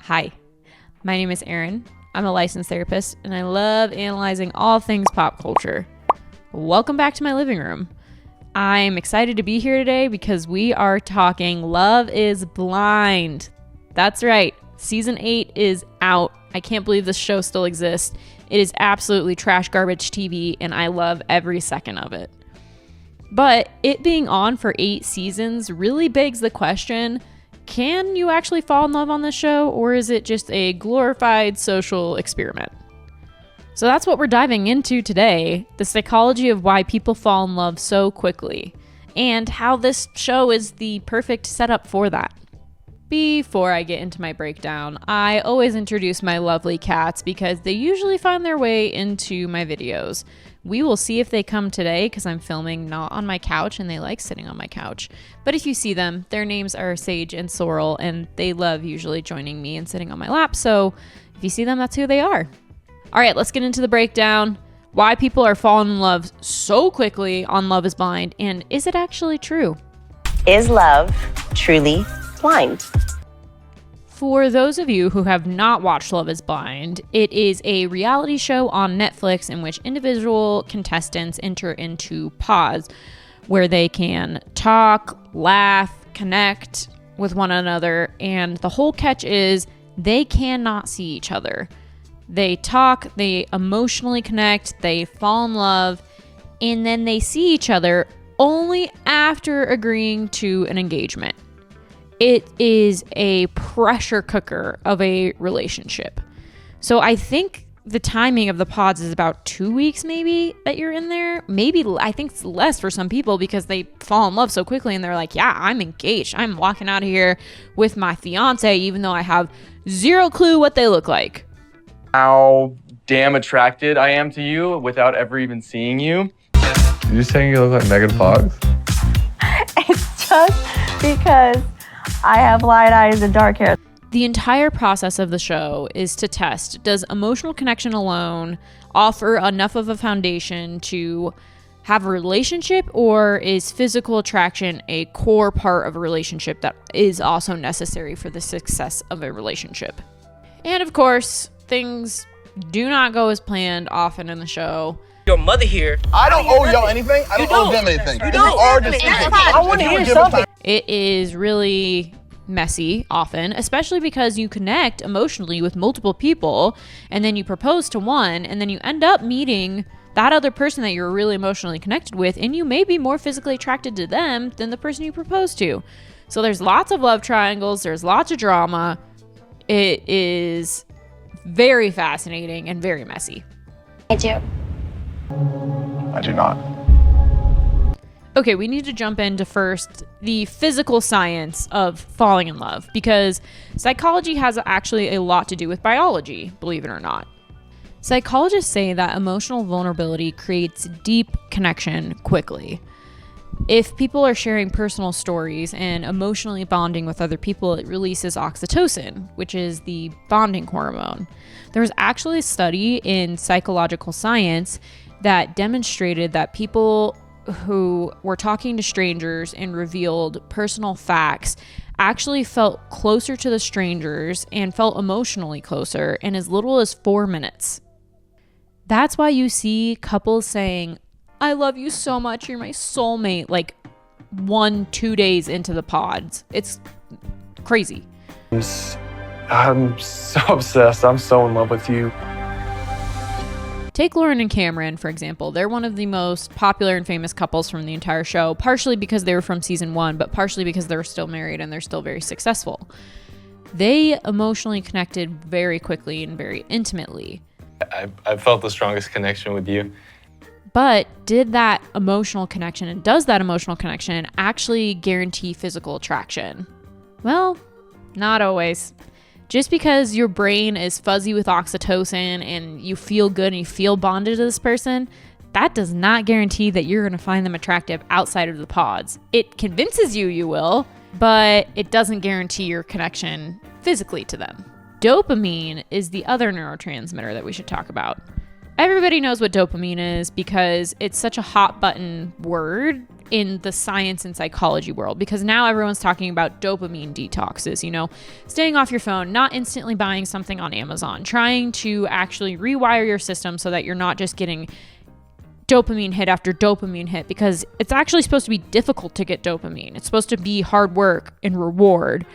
Hi, my name is Erin. I'm a licensed therapist, and I love analyzing all things pop culture. Welcome back to my living room. I'm excited to be here today because we are talking Love is Blind. That's right, season 8 is out. I can't believe this show still exists. It is absolutely trash garbage TV, and I love every second of it. But it being on for 8 seasons really begs the question, can you actually fall in love on this show, or is it just a glorified social experiment? So that's what we're diving into today, the psychology of why people fall in love so quickly, and how this show is the perfect setup for that. Before I get into my breakdown, I always introduce my lovely cats because they usually find their way into my videos. We will see if they come today because I'm filming not on my couch and they like sitting on my couch. But if you see them, their names are Sage and Sorrel, and they love usually joining me and sitting on my lap. So if you see them, that's who they are. All right, let's get into the breakdown. Why people are falling in love so quickly on Love is Blind, and is it actually true? Is love truly blind? For those of you who have not watched Love is Blind, it is a reality show on Netflix in which individual contestants enter into pods where they can talk, laugh, connect with one another, and the whole catch is they cannot see each other. They talk, they emotionally connect, they fall in love, and then they see each other only after agreeing to an engagement. It is a pressure cooker of a relationship. So I think the timing of the pods is about 2 weeks maybe that you're in there. Maybe I think it's less for some people because they fall in love so quickly and they're like, yeah, I'm engaged. I'm walking out of here with my fiance even though I have zero clue what they look like. How damn attracted I am to you without ever even seeing you. You saying you look like Megan Fox? It's just because I have light eyes and dark hair. The entire process of the show is to test, does emotional connection alone offer enough of a foundation to have a relationship, or is physical attraction a core part of a relationship that is also necessary for the success of a relationship? And of course, things do not go as planned often in the show. Your mother here. I don't owe y'all anything. I don't owe them anything. You are decisions. I want to hear something. It is really messy often, especially because you connect emotionally with multiple people and then you propose to one and then you end up meeting that other person that you're really emotionally connected with, and you may be more physically attracted to them than the person you proposed to. So there's lots of love triangles, there's lots of drama. It is very fascinating and very messy. I do. I do not. Okay, we need to jump into first the physical science of falling in love, because psychology has actually a lot to do with biology, believe it or not. Psychologists say that emotional vulnerability creates deep connection quickly. If people are sharing personal stories and emotionally bonding with other people, it releases oxytocin, which is the bonding hormone. There was actually a study in psychological science that demonstrated that people who were talking to strangers and revealed personal facts actually felt closer to the strangers and felt emotionally closer in as little as 4 minutes. That's why you see couples saying, I love you so much, you're my soulmate, like 1-2 days into the pods. It's crazy. I'm so obsessed. I'm so in love with you. Take Lauren and Cameron, for example. They're one of the most popular and famous couples from the entire show, partially because they were from season 1, but partially because they're still married and they're still very successful. They emotionally connected very quickly and very intimately. I felt the strongest connection with you. But did that emotional connection, and does that emotional connection actually guarantee physical attraction? Well, not always. Just because your brain is fuzzy with oxytocin and you feel good and you feel bonded to this person, that does not guarantee that you're going to find them attractive outside of the pods. It convinces you you will, but it doesn't guarantee your connection physically to them. Dopamine is the other neurotransmitter that we should talk about. Everybody knows what dopamine is because it's such a hot button word in the science and psychology world, because now everyone's talking about dopamine detoxes, you know, staying off your phone, not instantly buying something on Amazon, trying to actually rewire your system so that you're not just getting dopamine hit after dopamine hit, because it's actually supposed to be difficult to get dopamine. It's supposed to be hard work and reward,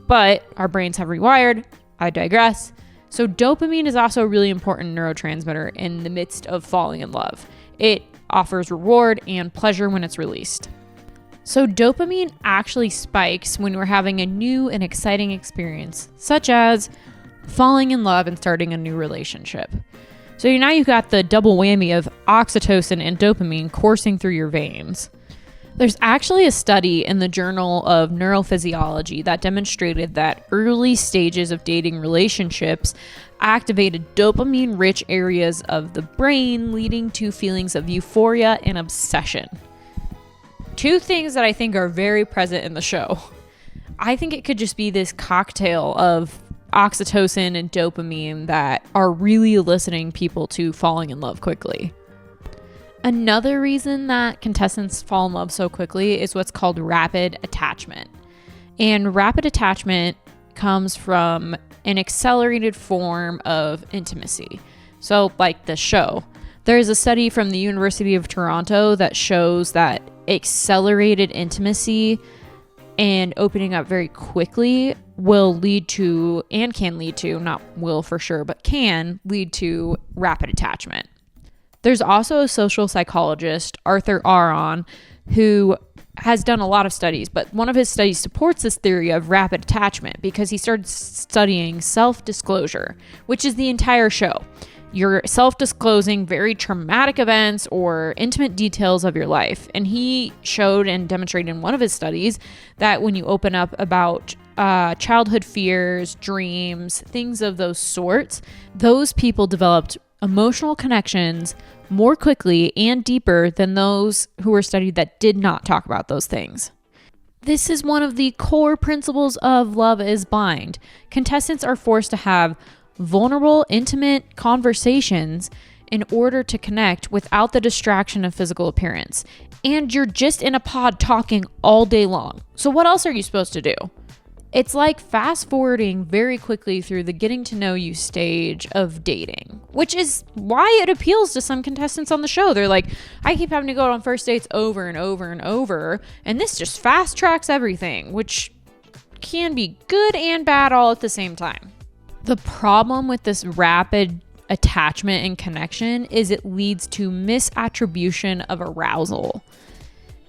but our brains have rewired. I digress. So dopamine is also a really important neurotransmitter in the midst of falling in love. It offers reward and pleasure when it's released. So dopamine actually spikes when we're having a new and exciting experience, such as falling in love and starting a new relationship. So now you've got the double whammy of oxytocin and dopamine coursing through your veins. There's actually a study in the Journal of Neurophysiology that demonstrated that early stages of dating relationships activated dopamine-rich areas of the brain, leading to feelings of euphoria and obsession. Two things that I think are very present in the show. I think it could just be this cocktail of oxytocin and dopamine that are really eliciting people to falling in love quickly. Another reason that contestants fall in love so quickly is what's called rapid attachment. And rapid attachment comes from an accelerated form of intimacy. So like the show, there's a study from the University of Toronto that shows that accelerated intimacy and opening up very quickly will lead to, and can lead to, not will for sure, but can lead to rapid attachment. There's also a social psychologist, Arthur Aron, who has done a lot of studies, but one of his studies supports this theory of rapid attachment because he started studying self-disclosure, which is the entire show. You're self-disclosing very traumatic events or intimate details of your life. And he showed and demonstrated in one of his studies that when you open up about childhood fears, dreams, things of those sorts, those people developed emotional connections more quickly and deeper than those who were studied that did not talk about those things. This is one of the core principles of Love is Blind. Contestants are forced to have vulnerable, intimate conversations in order to connect without the distraction of physical appearance. And you're just in a pod talking all day long. So what else are you supposed to do? It's like fast forwarding very quickly through the getting to know you stage of dating, which is why it appeals to some contestants on the show. They're like, I keep having to go on first dates over and over and over, and this just fast tracks everything, which can be good and bad all at the same time. The problem with this rapid attachment and connection is it leads to misattribution of arousal,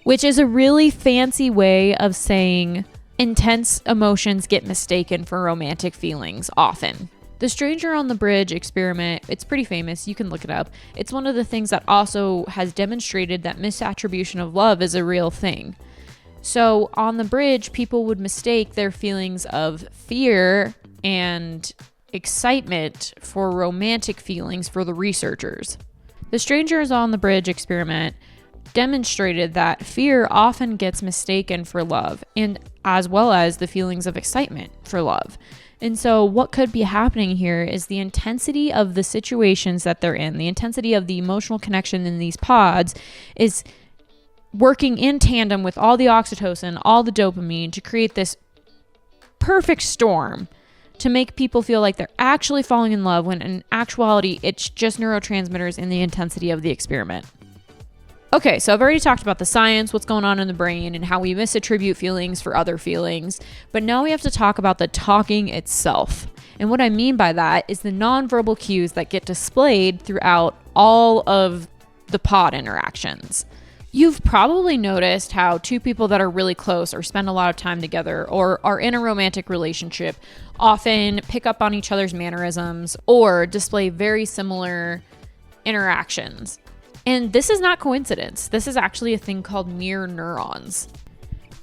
which is a really fancy way of saying intense emotions get mistaken for romantic feelings often. The Stranger on the Bridge experiment, it's pretty famous, you can look it up. It's one of the things that also has demonstrated that misattribution of love is a real thing. So on the bridge, people would mistake their feelings of fear and excitement for romantic feelings for the researchers. The Strangers on the Bridge experiment demonstrated that fear often gets mistaken for love, and as well as the feelings of excitement for love. And so what could be happening here is the intensity of the situations that they're in, the intensity of the emotional connection in these pods is working in tandem with all the oxytocin, all the dopamine to create this perfect storm to make people feel like they're actually falling in love when in actuality it's just neurotransmitters in the intensity of the experiment. Okay, so I've already talked about the science, what's going on in the brain, and how we misattribute feelings for other feelings. But now we have to talk about the talking itself. And what I mean by that is the nonverbal cues that get displayed throughout all of the pod interactions. You've probably noticed how two people that are really close or spend a lot of time together or are in a romantic relationship often pick up on each other's mannerisms or display very similar interactions. And this is not coincidence. This is actually a thing called mirror neurons.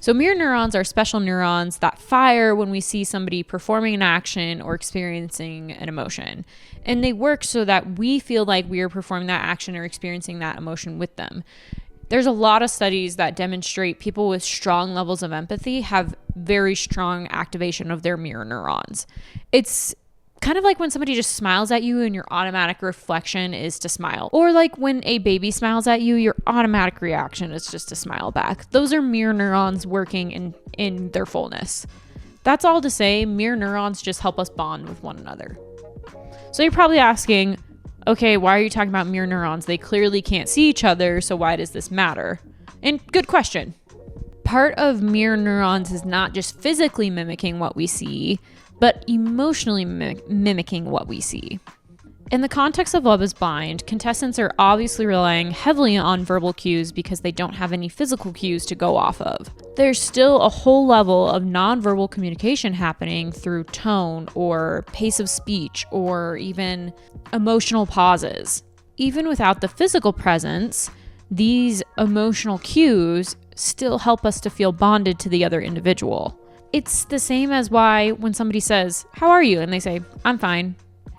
So mirror neurons are special neurons that fire when we see somebody performing an action or experiencing an emotion. And they work so that we feel like we are performing that action or experiencing that emotion with them. There's a lot of studies that demonstrate people with strong levels of empathy have very strong activation of their mirror neurons. It's Kind of like when somebody just smiles at you and your automatic reflection is to smile. Or like when a baby smiles at you, your automatic reaction is just to smile back. Those are mirror neurons working in their fullness. That's all to say, mirror neurons just help us bond with one another. So you're probably asking, okay, why are you talking about mirror neurons? They clearly can't see each other, so why does this matter? And good question. Part of mirror neurons is not just physically mimicking what we see, but emotionally mimicking what we see. In the context of Love is Blind, contestants are obviously relying heavily on verbal cues because they don't have any physical cues to go off of. There's still a whole level of nonverbal communication happening through tone or pace of speech or even emotional pauses. Even without the physical presence, these emotional cues still help us to feel bonded to the other individual. It's the same as why when somebody says, "How are you?" and they say, "I'm fine."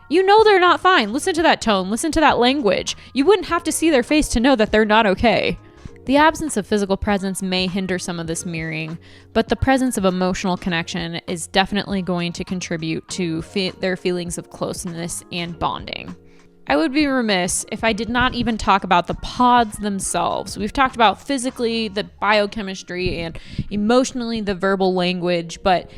You know they're not fine. Listen to that tone. Listen to that language. You wouldn't have to see their face to know that they're not okay. The absence of physical presence may hinder some of this mirroring, but the presence of emotional connection is definitely going to contribute to their feelings of closeness and bonding. I would be remiss if I did not even talk about the pods themselves. We've talked about physically the biochemistry and emotionally the verbal language, but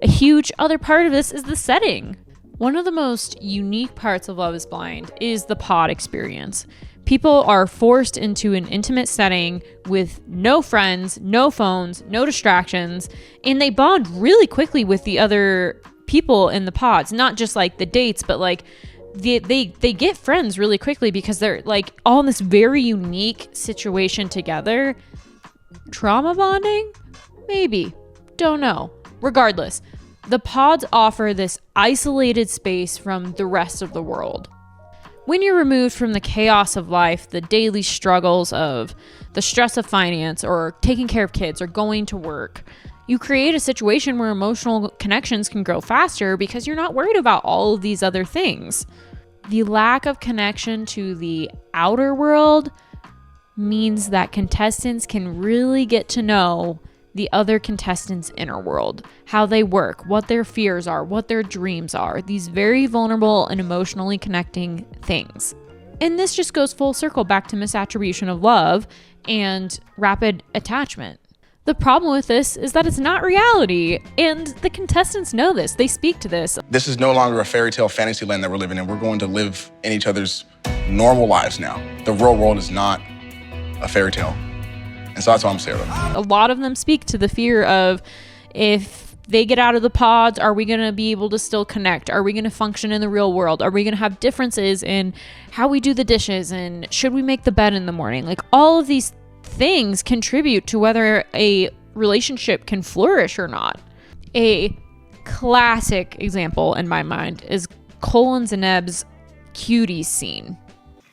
a huge other part of this is the setting. One of the most unique parts of Love is Blind is the pod experience. People are forced into an intimate setting with no friends, no phones, no distractions, and they bond really quickly with the other people in the pods. Not just like the dates, but like they get friends really quickly because they're like all in this very unique situation together. Trauma bonding? Maybe. Don't know. Regardless, the pods offer this isolated space from the rest of the world. When you're removed from the chaos of life, the daily struggles of the stress of finance or taking care of kids or going to work, you create a situation where emotional connections can grow faster because you're not worried about all of these other things. The lack of connection to the outer world means that contestants can really get to know the other contestants' inner world, how they work, what their fears are, what their dreams are, these very vulnerable and emotionally connecting things. And this just goes full circle back to misattribution of love and rapid attachment. The problem with this is that it's not reality, and the contestants know this. They speak to this. This is no longer a fairy tale fantasy land that we're living in. We're going to live in each other's normal lives now. The real world is not a fairy tale. And so that's why I'm scared of it. A lot of them speak to the fear of, if they get out of the pods, are we going to be able to still connect? Are we going to function in the real world? Are we going to have differences in how we do the dishes? And should we make the bed in the morning? Like, all of these things contribute to whether a relationship can flourish or not. A classic example in my mind is Cole and Zeneb's cuties scene.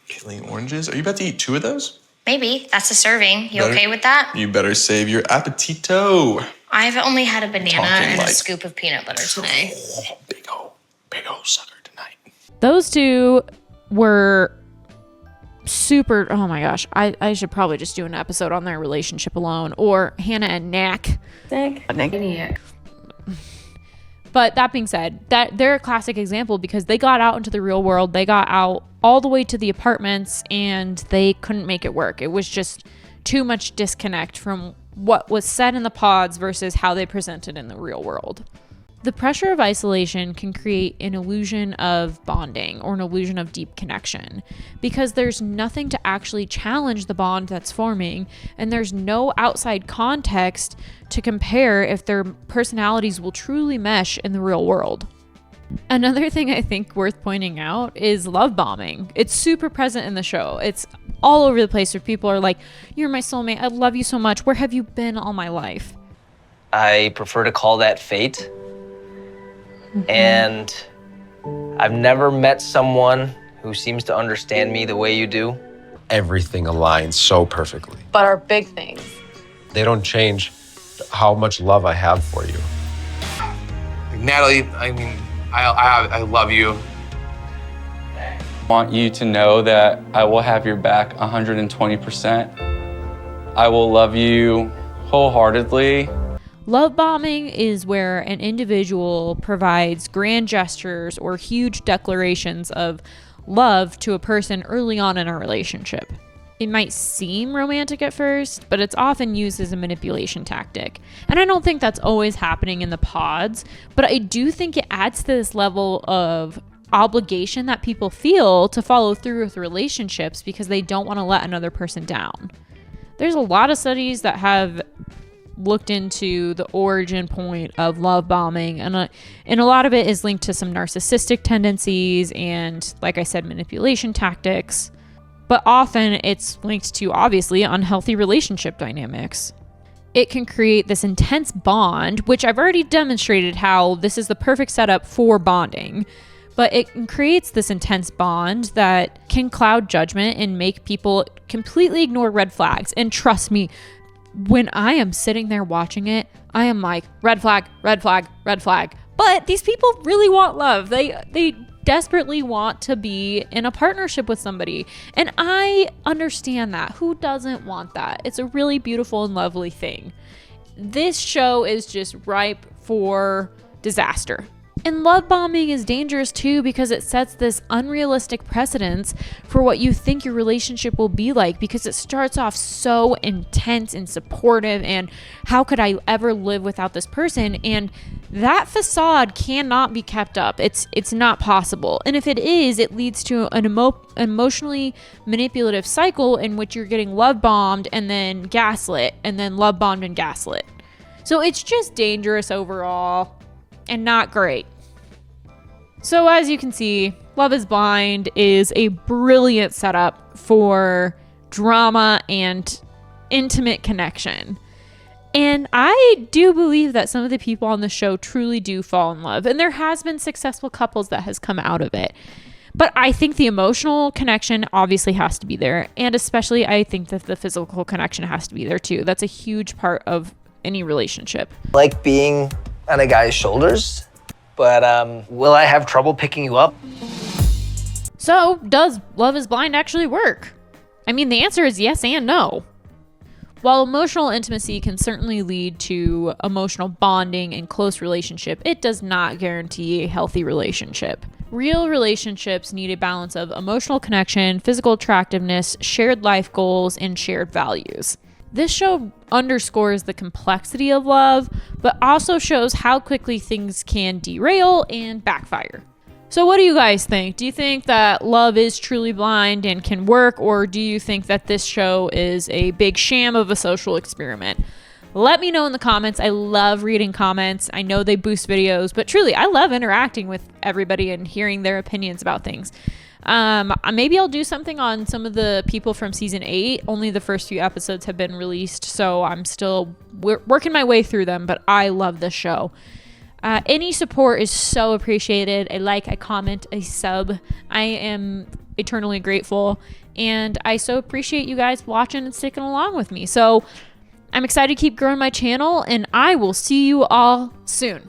Killing oranges? Are you about to eat 2 of those? Maybe. That's a serving. You okay with that? You better save your appetito. I've only had a banana Talking and like- a scoop of peanut butter today. Big ol' sucker tonight. Those two were super, oh my gosh, I should probably just do an episode on their relationship alone, or Hannah and Nick. But that being said, that they're a classic example because they got out into the real world. They got out all the way to the apartments and they couldn't make it work. It was just too much disconnect from what was said in the pods versus how they presented in the real world. The pressure of isolation can create an illusion of bonding or an illusion of deep connection because there's nothing to actually challenge the bond that's forming, and there's no outside context to compare if their personalities will truly mesh in the real world. Another thing I think worth pointing out is love bombing. It's super present in the show. It's all over the place where people are like, "You're my soulmate. I love you so much. Where have you been all my life?" I prefer to call that fate. And I've never met someone who seems to understand me the way you do. Everything aligns so perfectly. But our big things. They don't change how much love I have for you. Natalie, I mean, I love you. I want you to know that I will have your back 120%. I will love you wholeheartedly. Love bombing is where an individual provides grand gestures or huge declarations of love to a person early on in a relationship. It might seem romantic at first, but it's often used as a manipulation tactic. And I don't think that's always happening in the pods, but I do think it adds to this level of obligation that people feel to follow through with relationships because they don't want to let another person down. There's a lot of studies that have looked into the origin point of love bombing, and a lot of it is linked to some narcissistic tendencies and, like I said, manipulation tactics. But often it's linked to, obviously, unhealthy relationship dynamics. It can create this intense bond, which I've already demonstrated how this is the perfect setup for bonding. But it creates this intense bond that can cloud judgment and make people completely ignore red flags. And trust me, when I am sitting there watching it, I am like, red flag, red flag, red flag. But these people really want love. They desperately want to be in a partnership with somebody. And I understand that. Who doesn't want that? It's a really beautiful and lovely thing. This show is just ripe for disaster. And love bombing is dangerous too because it sets this unrealistic precedence for what you think your relationship will be like, because it starts off so intense and supportive and how could I ever live without this person? And that facade cannot be kept up. It's not possible. And if it is, it leads to an emotionally manipulative cycle in which you're getting love bombed and then gaslit and then love bombed and gaslit. So it's just dangerous overall and not great. So as you can see, Love is Blind is a brilliant setup for drama and intimate connection. And I do believe that some of the people on the show truly do fall in love. And there has been successful couples that has come out of it. But I think the emotional connection obviously has to be there. And especially I think that the physical connection has to be there too. That's a huge part of any relationship. Like being on a guy's shoulders, but will I have trouble picking you up? So, does Love is Blind actually work? I mean, the answer is yes and no. While emotional intimacy can certainly lead to emotional bonding and close relationship, it does not guarantee a healthy relationship. Real relationships need a balance of emotional connection, physical attractiveness, shared life goals, and shared values. This show underscores the complexity of love, but also shows how quickly things can derail and backfire. So what do you guys think? Do you think that Love is truly blind and can work, or do you think that this show is a big sham of a social experiment? Let me know in the comments. I love reading comments. I know they boost videos, but truly, I love interacting with everybody and hearing their opinions about things. Maybe I'll do something on some of the people from season 8. Only the first few episodes have been released, so I'm still working my way through them, but I love this show. Any support is so appreciated. A like, a comment, a sub. I am eternally grateful, and I so appreciate you guys watching and sticking along with me. So I'm excited to keep growing my channel, and I will see you all soon.